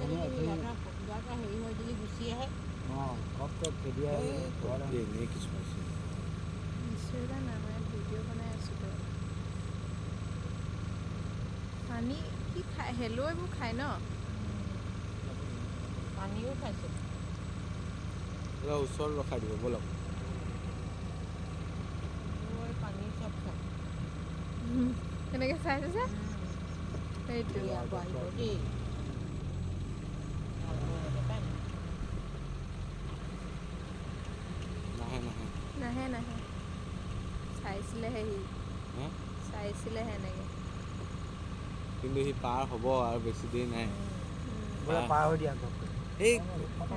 হেৰি হৈ যদি গুচি আহে এনেই কিছু পাইছে ভিডিঅ' বনাই আছোঁ তো পানী কি খাই হেল্ল' এইবোৰ খায় ন পানীও খাইছে ওচৰত ৰখাই দিব ব'লক পানী চব খায় কেনেকৈ চাই আছে সেইটো ইয়াৰ পৰা আহিব দেই নাহে নাহে নাহে চাইছিলেহে হে চাইছিলেহে এনেকৈ কিন্তু সি পাৰ হ'ব আৰু বেছি দেৰি নাই পাৰ হৈ দিয়া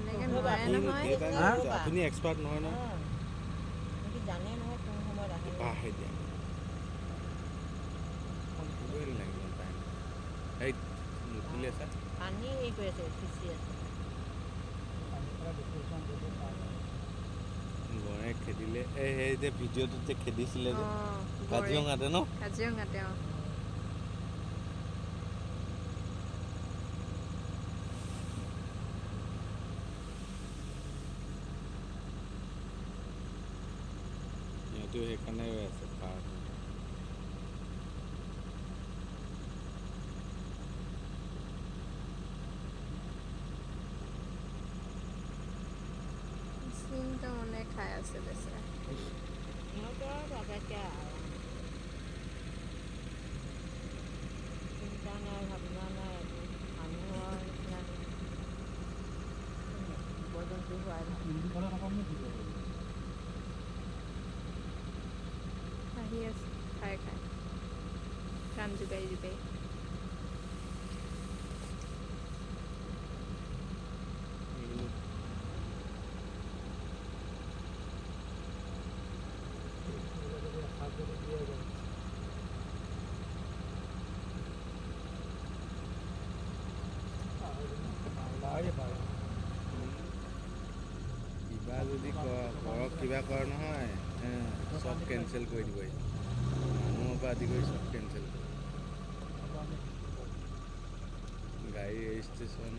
এনেকৈ নোৱাৰে নহয় আপুনি এক্সপাৰ্ট নহয় ন জানে নহয় কোন সময়ত আহে আহে দিয়া সেই নুতিলে চা পানী হেৰি কৰি আছে সিঁচি আছে গড়ে খেদিলে সেই যে ভিডিঅ'টোত যে খেদিছিলে যে অঁ কাজিৰঙাতে ন কাজিৰঙাতে অঁ সিহঁতেও সেইকাৰণে ৰৈ আছে পাৰ চিন্তা মনে খাই আছে বেচেৰা সিহঁতৰ বাপেকে চিন্তা নাই ভাৱনা নাই একো মানুহৰ নিচিনা জীৱ জন্তু হোৱাই আহি আছে খাই কাণ জোকাৰি কিবা যদি কৰক কিবা কৰ নহয় চব কেঞ্চেল কৰি দিব মানুহৰ পৰা আদি কৰি চব কেঞ্চেল গাড়ী ৰেজিষ্ট্ৰেশ্যন